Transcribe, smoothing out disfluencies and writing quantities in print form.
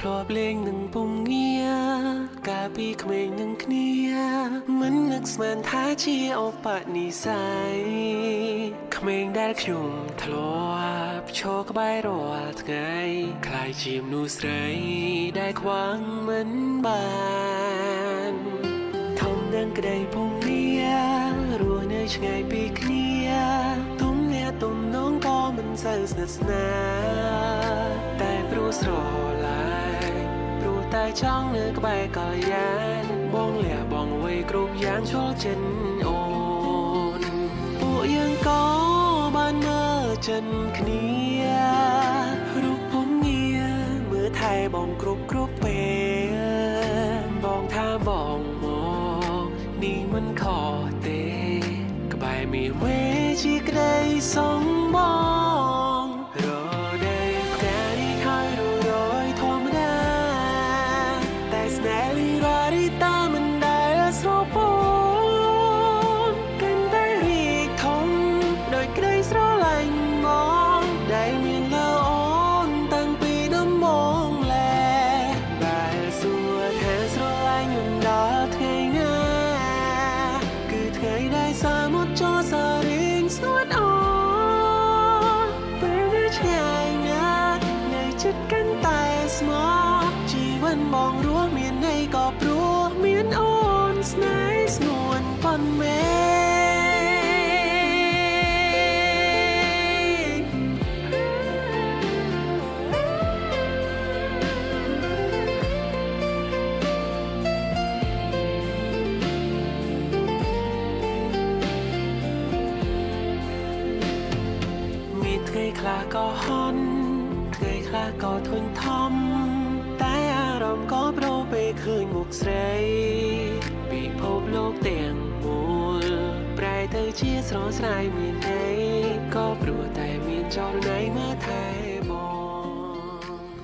ធ្លាប់លេងនឹងពុំងារកាលពីក្មេងនឹងគ្នាមិននឹកស្មានថាជាឧបនិស្ស័យក្មេងដែលខ្ញុំធ្លាប់ឈរក្បែររាល់ថ្ងៃคล้ายជាមនុស្សស្រីដែលខ្វាងមិនបានធំនឹងក្តីពុំងាររស់នៅឆ្ងាយពីគ្នាទុំអ្នកទុំน้องក៏មិនសូវស្និទ្ធស្នាលតែព្រោះស្រឡាញ់ព្រោះតែចង់នៅក្បែរកល្យានបងលះបងអ្វីគ្រប់យ៉ាងឈល់ចិនអូនពួកយើងក៏បានមើលចិនគ្នារូបពុំងារមើលថែបងគ្រប់ពេលបងថាបងមកនេះមិនខុសទេក្បែរមានវេជាក្តីសងបងរដូវផ្កានេះហើយរយធម្មតាតែស្នេហ៍លីរារីតាមិនដែលស្រពោនកាន់តែរីកធំដោយក្តីស្រឡាញ់មកដែលមានលើអូនតាំងពីដំបូងលែដែលសួរថាស្រឡាញ់មិនដល់ថ្ងៃណាគឺថ្ងៃដែលសមុទ្រចោលសាររៀងស្ងួតអូពេលនៅឆ្ងាយណាស់នៅចិត្តកាន់តែស្មោះជីវិតបងរស់មានន័យក៏ព្រោះមានអូនស្នេហ៍ស្ងួនប៉ុនមេថ្ងៃខ្លះក៏ហន់ថ្ងៃខ្លះក៏ធុញថំតែអារម្មណ៍ក៏ប្រោពេលឃើញមុខស្រីពិភពលោកទាំងមូលប្រែទៅជាស្រស់ស្រាយមានន័យក៏ព្រោះតែមានចរណៃមើលថែប